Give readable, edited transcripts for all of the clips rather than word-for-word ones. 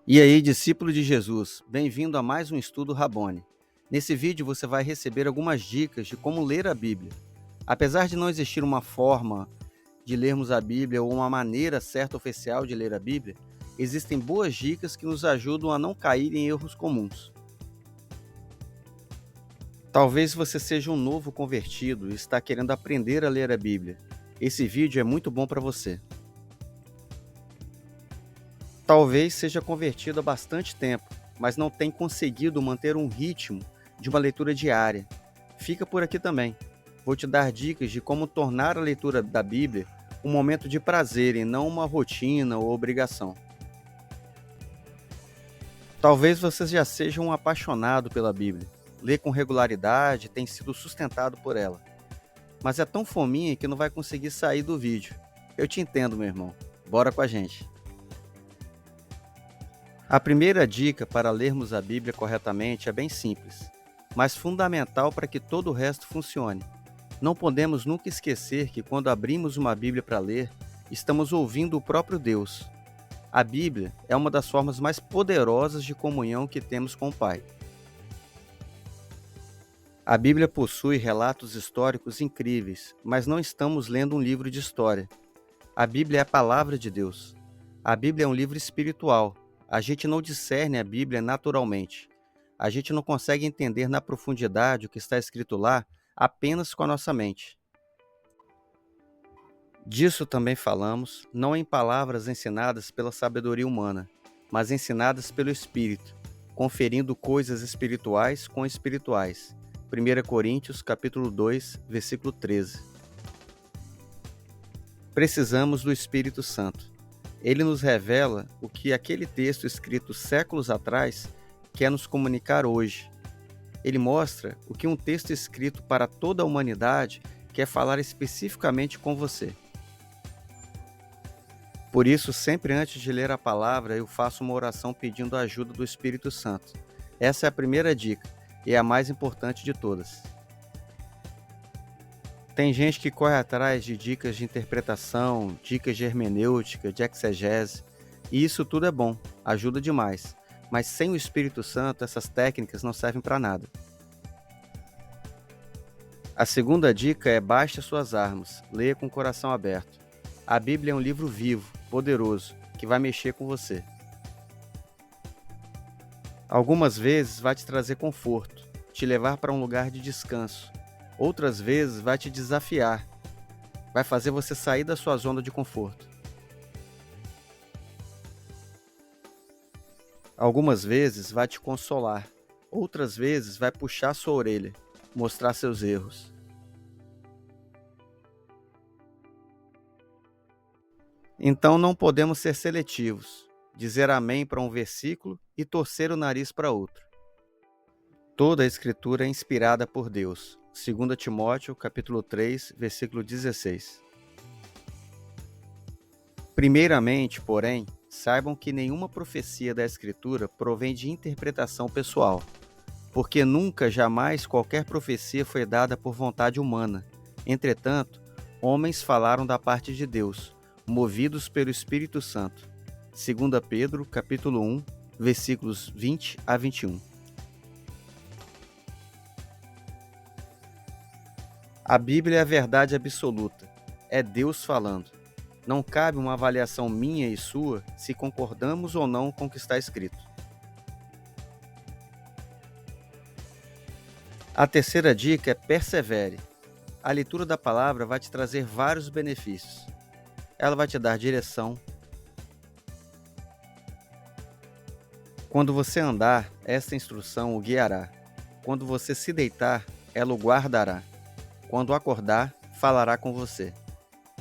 E aí, discípulo de Jesus, bem-vindo a mais um estudo Rabone. Nesse vídeo você vai receber algumas dicas de como ler a Bíblia. Apesar de não existir uma forma de lermos a Bíblia ou uma maneira certa oficial de ler a Bíblia, existem boas dicas que nos ajudam a não cair em erros comuns. Talvez você seja um novo convertido e está querendo aprender a ler a Bíblia. Esse vídeo é muito bom para você. Talvez seja convertido há bastante tempo, mas não tem conseguido manter um ritmo de uma leitura diária. Fica por aqui também. Vou te dar dicas de como tornar a leitura da Bíblia um momento de prazer e não uma rotina ou obrigação. Talvez você já seja um apaixonado pela Bíblia. Lê com regularidade, tem sido sustentado por ela. Mas é tão fominha que não vai conseguir sair do vídeo. Eu te entendo, meu irmão. Bora com a gente. A primeira dica para lermos a Bíblia corretamente é bem simples, mas fundamental para que todo o resto funcione. Não podemos nunca esquecer que quando abrimos uma Bíblia para ler, estamos ouvindo o próprio Deus. A Bíblia é uma das formas mais poderosas de comunhão que temos com o Pai. A Bíblia possui relatos históricos incríveis, mas não estamos lendo um livro de história. A Bíblia é a palavra de Deus. A Bíblia é um livro espiritual. A gente não discerne a Bíblia naturalmente. A gente não consegue entender na profundidade o que está escrito lá apenas com a nossa mente. Disso também falamos, não em palavras ensinadas pela sabedoria humana, mas ensinadas pelo Espírito, conferindo coisas espirituais com espirituais. 1 Coríntios capítulo 2, versículo 13. Precisamos do Espírito Santo. Ele nos revela o que aquele texto escrito séculos atrás quer nos comunicar hoje. Ele mostra o que um texto escrito para toda a humanidade quer falar especificamente com você. Por isso, sempre antes de ler a palavra, eu faço uma oração pedindo a ajuda do Espírito Santo. Essa é a primeira dica e é a mais importante de todas. Tem gente que corre atrás de dicas de interpretação, dicas de hermenêutica, de exegese, e isso tudo é bom, ajuda demais, mas sem o Espírito Santo essas técnicas não servem para nada. A segunda dica é baixe as suas armas, leia com o coração aberto. A Bíblia é um livro vivo, poderoso, que vai mexer com você. Algumas vezes vai te trazer conforto, te levar para um lugar de descanso. Outras vezes vai te desafiar, vai fazer você sair da sua zona de conforto. Algumas vezes vai te consolar, outras vezes vai puxar sua orelha, mostrar seus erros. Então não podemos ser seletivos, dizer amém para um versículo e torcer o nariz para outro. Toda a Escritura é inspirada por Deus. 2 Timóteo, capítulo 3, versículo 16. Primeiramente, porém, saibam que nenhuma profecia da Escritura provém de interpretação pessoal, porque nunca, jamais qualquer profecia foi dada por vontade humana. Entretanto, homens falaram da parte de Deus, movidos pelo Espírito Santo. 2 Pedro, capítulo 1, versículos 20 a 21. A Bíblia é a verdade absoluta. É Deus falando. Não cabe uma avaliação minha e sua se concordamos ou não com o que está escrito. A terceira dica é persevere. A leitura da palavra vai te trazer vários benefícios. Ela vai te dar direção. Quando você andar, esta instrução o guiará. Quando você se deitar, ela o guardará. Quando acordar, falará com você.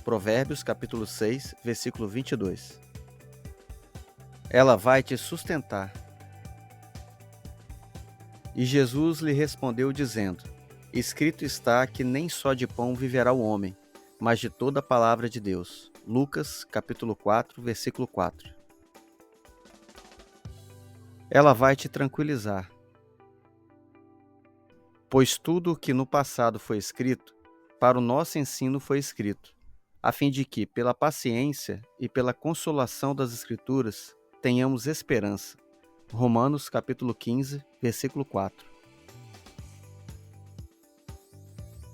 Provérbios capítulo 6, versículo 22. Ela vai te sustentar. E Jesus lhe respondeu dizendo: Escrito está que nem só de pão viverá o homem, mas de toda a palavra de Deus. Lucas capítulo 4, versículo 4. Ela vai te tranquilizar. Pois tudo o que no passado foi escrito, para o nosso ensino foi escrito, a fim de que, pela paciência e pela consolação das Escrituras, tenhamos esperança. Romanos capítulo 15, versículo 4.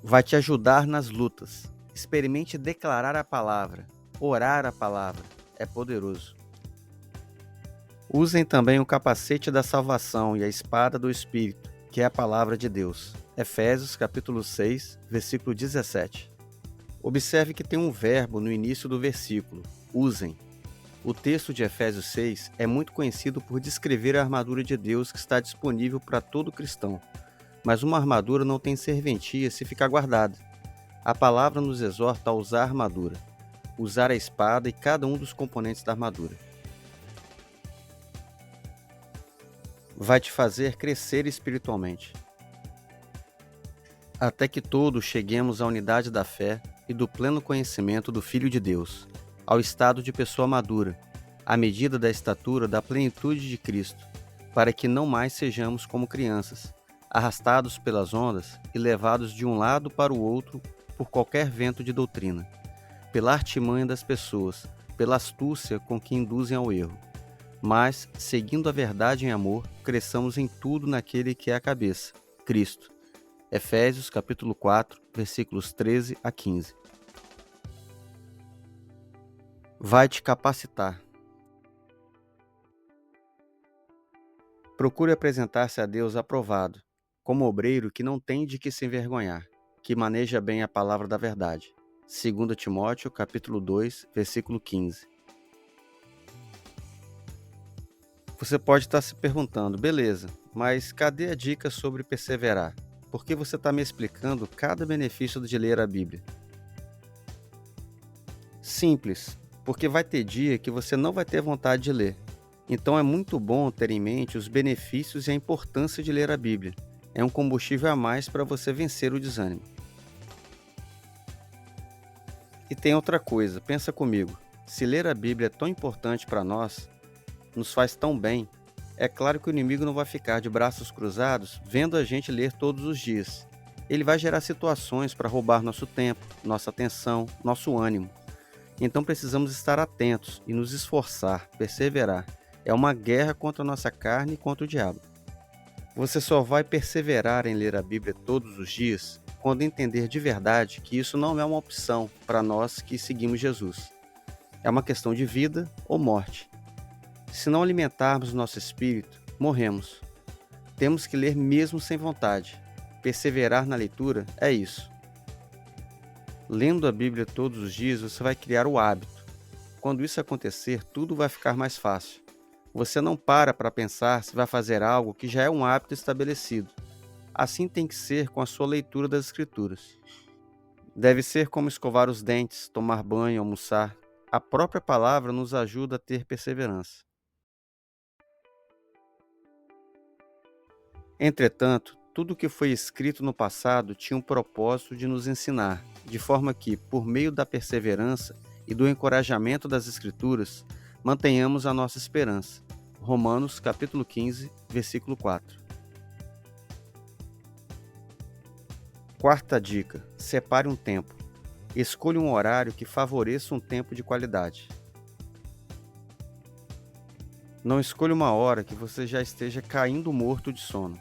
Vai te ajudar nas lutas. Experimente declarar a palavra, orar a palavra. É poderoso. Usem também o capacete da salvação e a espada do Espírito, que é a palavra de Deus. Efésios capítulo 6, versículo 17. Observe que tem um verbo no início do versículo, usem. O texto de Efésios 6 é muito conhecido por descrever a armadura de Deus que está disponível para todo cristão. Mas uma armadura não tem serventia se ficar guardada. A palavra nos exorta a usar a armadura, usar a espada e cada um dos componentes da armadura. Vai te fazer crescer espiritualmente. Até que todos cheguemos à unidade da fé e do pleno conhecimento do Filho de Deus, ao estado de pessoa madura, à medida da estatura da plenitude de Cristo, para que não mais sejamos como crianças, arrastados pelas ondas e levados de um lado para o outro por qualquer vento de doutrina, pela artimanha das pessoas, pela astúcia com que induzem ao erro. Mas, seguindo a verdade em amor, cresçamos em tudo naquele que é a cabeça, Cristo. Efésios capítulo 4, versículos 13 a 15. Vai te capacitar. Procure apresentar-se a Deus aprovado, como obreiro que não tem de que se envergonhar, que maneja bem a palavra da verdade. 2 Timóteo capítulo 2, versículo 15. Você pode estar se perguntando, beleza, mas cadê a dica sobre perseverar? Por que você está me explicando cada benefício de ler a Bíblia? Simples, porque vai ter dia que você não vai ter vontade de ler. Então é muito bom ter em mente os benefícios e a importância de ler a Bíblia. É um combustível a mais para você vencer o desânimo. E tem outra coisa, pensa comigo. Se ler a Bíblia é tão importante para nós, nos faz tão bem, é claro que o inimigo não vai ficar de braços cruzados vendo a gente ler todos os dias. Ele vai gerar situações para roubar nosso tempo, nossa atenção, nosso ânimo. Então precisamos estar atentos e nos esforçar, perseverar. É uma guerra contra a nossa carne e contra o diabo. Você só vai perseverar em ler a Bíblia todos os dias quando entender de verdade que isso não é uma opção para nós que seguimos Jesus. É uma questão de vida ou morte. Se não alimentarmos o nosso espírito, morremos. Temos que ler mesmo sem vontade. Perseverar na leitura é isso. Lendo a Bíblia todos os dias, você vai criar o hábito. Quando isso acontecer, tudo vai ficar mais fácil. Você não para pensar se vai fazer algo que já é um hábito estabelecido. Assim tem que ser com a sua leitura das Escrituras. Deve ser como escovar os dentes, tomar banho, almoçar. A própria palavra nos ajuda a ter perseverança. Entretanto, tudo o que foi escrito no passado tinha um propósito de nos ensinar, de forma que, por meio da perseverança e do encorajamento das Escrituras, mantenhamos a nossa esperança. Romanos capítulo 15, versículo 4. Quarta dica: separe um tempo. Escolha um horário que favoreça um tempo de qualidade. Não escolha uma hora que você já esteja caindo morto de sono.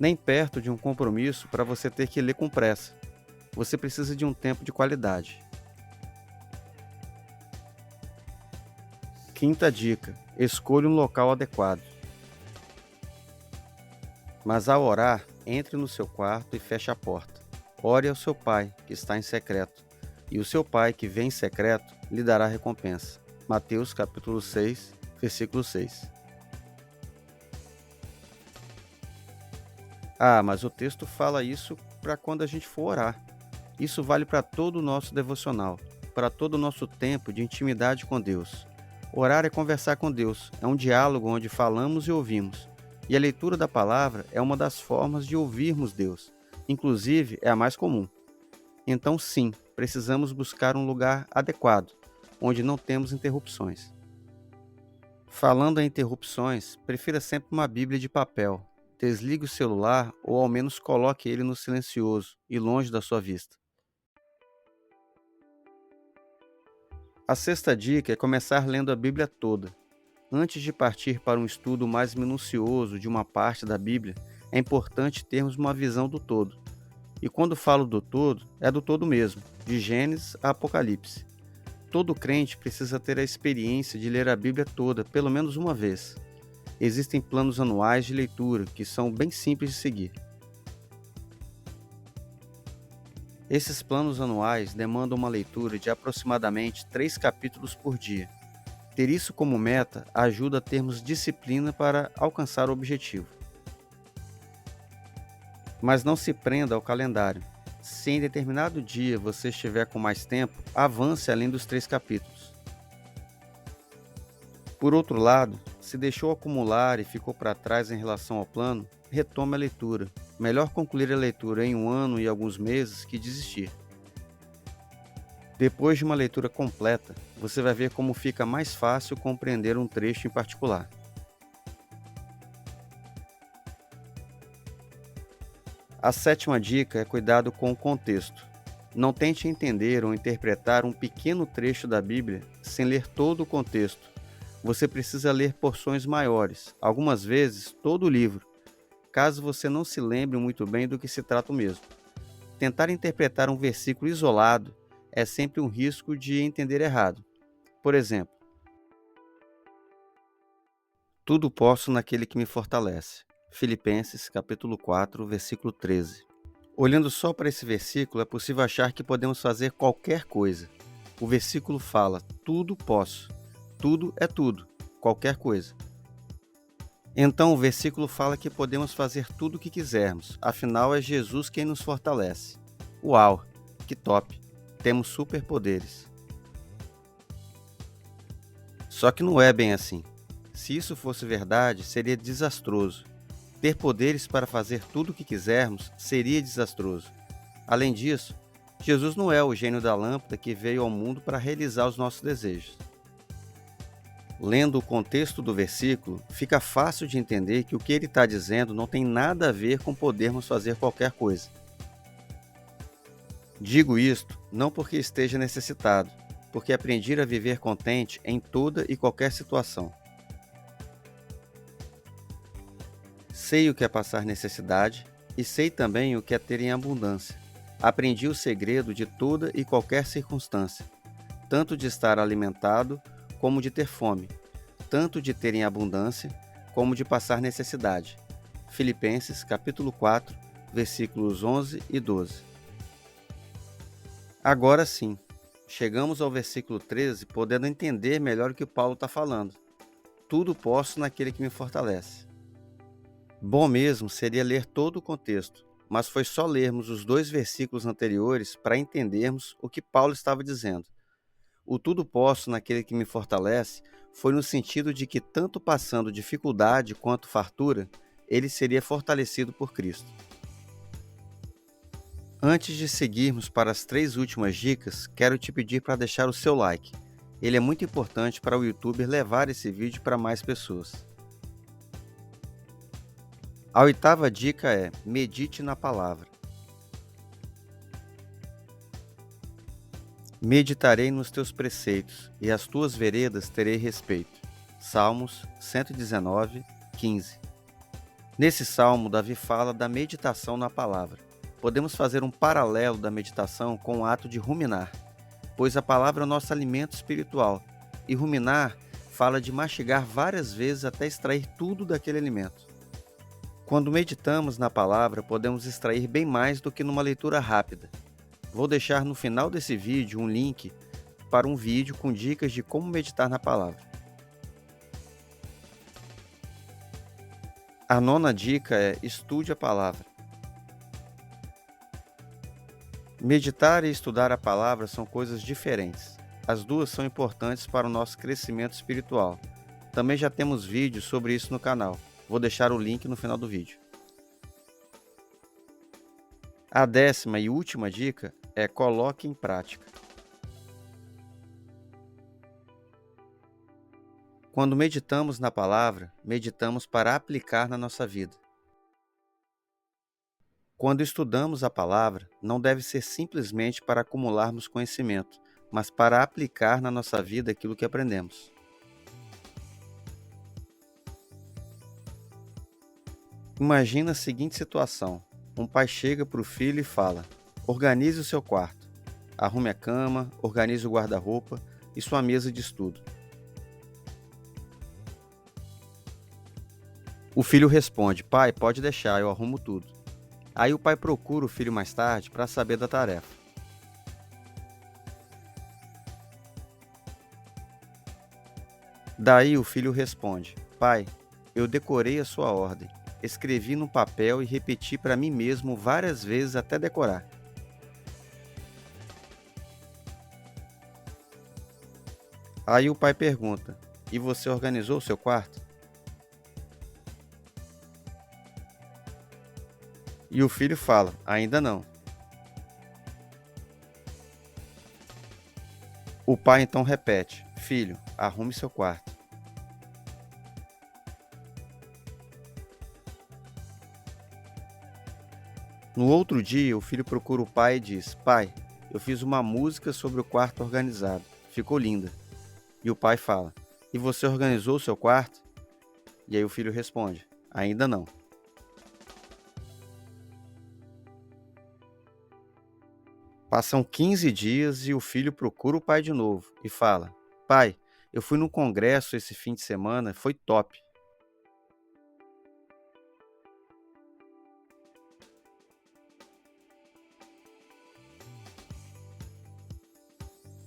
Nem perto de um compromisso para você ter que ler com pressa. Você precisa de um tempo de qualidade. Quinta dica: escolha um local adequado. Mas ao orar, entre no seu quarto e feche a porta. Ore ao seu Pai, que está em secreto, e o seu Pai, que vem em secreto, lhe dará recompensa. Mateus capítulo 6, versículo 6. Mas o texto fala isso para quando a gente for orar. Isso vale para todo o nosso devocional, para todo o nosso tempo de intimidade com Deus. Orar é conversar com Deus, é um diálogo onde falamos e ouvimos. E a leitura da palavra é uma das formas de ouvirmos Deus. Inclusive, é a mais comum. Então, sim, precisamos buscar um lugar adequado, onde não temos interrupções. Falando em interrupções, prefira sempre uma Bíblia de papel. Desligue o celular ou ao menos coloque ele no silencioso e longe da sua vista. A sexta dica é começar lendo a Bíblia toda. Antes de partir para um estudo mais minucioso de uma parte da Bíblia, é importante termos uma visão do todo. E quando falo do todo, é do todo mesmo, de Gênesis a Apocalipse. Todo crente precisa ter a experiência de ler a Bíblia toda, pelo menos uma vez. Existem planos anuais de leitura que são bem simples de seguir. Esses planos anuais demandam uma leitura de aproximadamente 3 capítulos por dia. Ter isso como meta ajuda a termos disciplina para alcançar o objetivo. Mas não se prenda ao calendário. Se em determinado dia você estiver com mais tempo, avance além dos 3 capítulos. Por outro lado, se deixou acumular e ficou para trás em relação ao plano, retome a leitura. Melhor concluir a leitura em 1 ano e alguns meses que desistir. Depois de uma leitura completa, você vai ver como fica mais fácil compreender um trecho em particular. A sétima dica é cuidado com o contexto. Não tente entender ou interpretar um pequeno trecho da Bíblia sem ler todo o contexto. Você precisa ler porções maiores, algumas vezes todo o livro, caso você não se lembre muito bem do que se trata o mesmo. Tentar interpretar um versículo isolado é sempre um risco de entender errado. Por exemplo, tudo posso naquele que me fortalece. Filipenses, capítulo 4, versículo 13. Olhando só para esse versículo, é possível achar que podemos fazer qualquer coisa. O versículo fala, tudo posso. Tudo é tudo, qualquer coisa. Então o versículo fala que podemos fazer tudo o que quisermos, afinal é Jesus quem nos fortalece. Uau, que top! Temos superpoderes. Só que não é bem assim. Se isso fosse verdade, seria desastroso. Ter poderes para fazer tudo o que quisermos seria desastroso. Além disso, Jesus não é o gênio da lâmpada que veio ao mundo para realizar os nossos desejos. Lendo o contexto do versículo, fica fácil de entender que o que ele está dizendo não tem nada a ver com podermos fazer qualquer coisa. Digo isto não porque esteja necessitado, porque aprendi a viver contente em toda e qualquer situação. Sei o que é passar necessidade e sei também o que é ter em abundância. Aprendi o segredo de toda e qualquer circunstância, tanto de estar alimentado como de ter fome, tanto de ter em abundância como de passar necessidade. Filipenses, capítulo 4, versículos 11 e 12. Agora sim, chegamos ao versículo 13, podendo entender melhor o que Paulo está falando. Tudo posso naquele que me fortalece. Bom mesmo seria ler todo o contexto, mas foi só lermos os 2 versículos anteriores para entendermos o que Paulo estava dizendo. O tudo posso naquele que me fortalece foi no sentido de que tanto passando dificuldade quanto fartura, ele seria fortalecido por Cristo. Antes de seguirmos para as 3 últimas dicas, quero te pedir para deixar o seu like. Ele é muito importante para o YouTube levar esse vídeo para mais pessoas. A 8ª dica é: medite na palavra. Meditarei nos teus preceitos, e às tuas veredas terei respeito. Salmos 119, 15. Nesse salmo, Davi fala da meditação na palavra. Podemos fazer um paralelo da meditação com o ato de ruminar, pois a palavra é o nosso alimento espiritual, e ruminar fala de mastigar várias vezes até extrair tudo daquele alimento. Quando meditamos na palavra, podemos extrair bem mais do que numa leitura rápida. Vou deixar no final desse vídeo um link para um vídeo com dicas de como meditar na palavra. A 9ª dica é: estude a palavra. Meditar e estudar a palavra são coisas diferentes. As duas são importantes para o nosso crescimento espiritual. Também já temos vídeos sobre isso no canal. Vou deixar o link no final do vídeo. A 10ª e última dica é: coloque em prática. Quando meditamos na palavra, meditamos para aplicar na nossa vida. Quando estudamos a palavra, não deve ser simplesmente para acumularmos conhecimento, mas para aplicar na nossa vida aquilo que aprendemos. Imagina a seguinte situação: um pai chega para o filho e fala: organize o seu quarto, arrume a cama, organize o guarda-roupa e sua mesa de estudo. O filho responde: pai, pode deixar, eu arrumo tudo. Aí o pai procura o filho mais tarde para saber da tarefa. Daí o filho responde: pai, eu decorei a sua ordem, escrevi no papel e repeti para mim mesmo várias vezes até decorar. Aí o pai pergunta: e você organizou o seu quarto? E o filho fala: ainda não. O pai então repete: filho, arrume seu quarto. No outro dia, o filho procura o pai e diz: pai, eu fiz uma música sobre o quarto organizado. Ficou linda. E o pai fala: e você organizou o seu quarto? E aí o filho responde: ainda não. Passam 15 dias e o filho procura o pai de novo e fala: pai, eu fui num congresso esse fim de semana, foi top.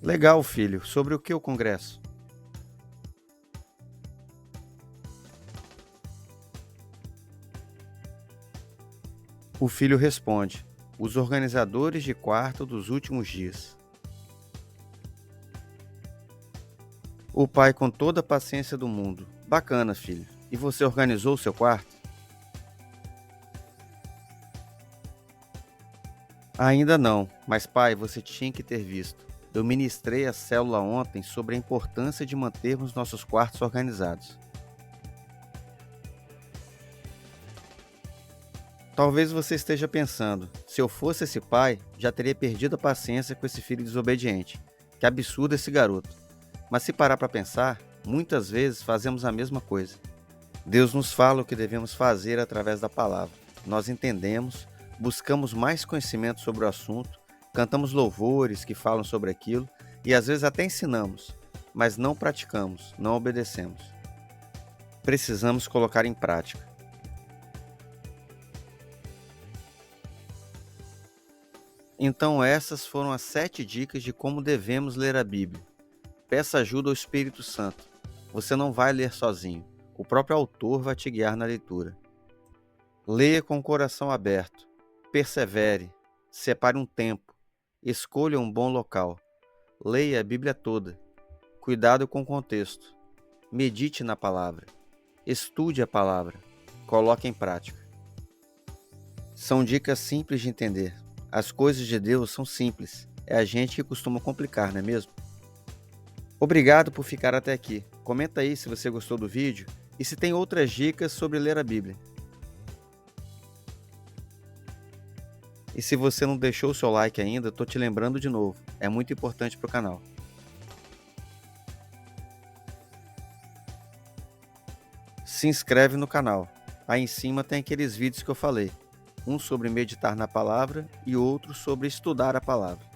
Legal, filho, sobre o que o congresso? O filho responde: os organizadores de quarto dos últimos dias. O pai, com toda a paciência do mundo: bacana, filho. E você organizou o seu quarto? Ainda não, mas pai, você tinha que ter visto. Eu ministrei a célula ontem sobre a importância de mantermos nossos quartos organizados. Talvez você esteja pensando: se eu fosse esse pai, já teria perdido a paciência com esse filho desobediente. Que absurdo esse garoto. Mas se parar para pensar, muitas vezes fazemos a mesma coisa. Deus nos fala o que devemos fazer através da palavra. Nós entendemos, buscamos mais conhecimento sobre o assunto, cantamos louvores que falam sobre aquilo e às vezes até ensinamos, mas não praticamos, não obedecemos. Precisamos colocar em prática. Então essas foram as 7 dicas de como devemos ler a Bíblia. Peça ajuda ao Espírito Santo. Você não vai ler sozinho. O próprio autor vai te guiar na leitura. Leia com o coração aberto. Persevere. Separe um tempo. Escolha um bom local. Leia a Bíblia toda. Cuidado com o contexto. Medite na palavra. Estude a palavra. Coloque em prática. São dicas simples de entender. As coisas de Deus são simples. É a gente que costuma complicar, não é mesmo? Obrigado por ficar até aqui. Comenta aí se você gostou do vídeo e se tem outras dicas sobre ler a Bíblia. E se você não deixou o seu like ainda, estou te lembrando de novo. É muito importante para o canal. Se inscreve no canal. Aí em cima tem aqueles vídeos que eu falei. Um sobre meditar na palavra e outro sobre estudar a palavra.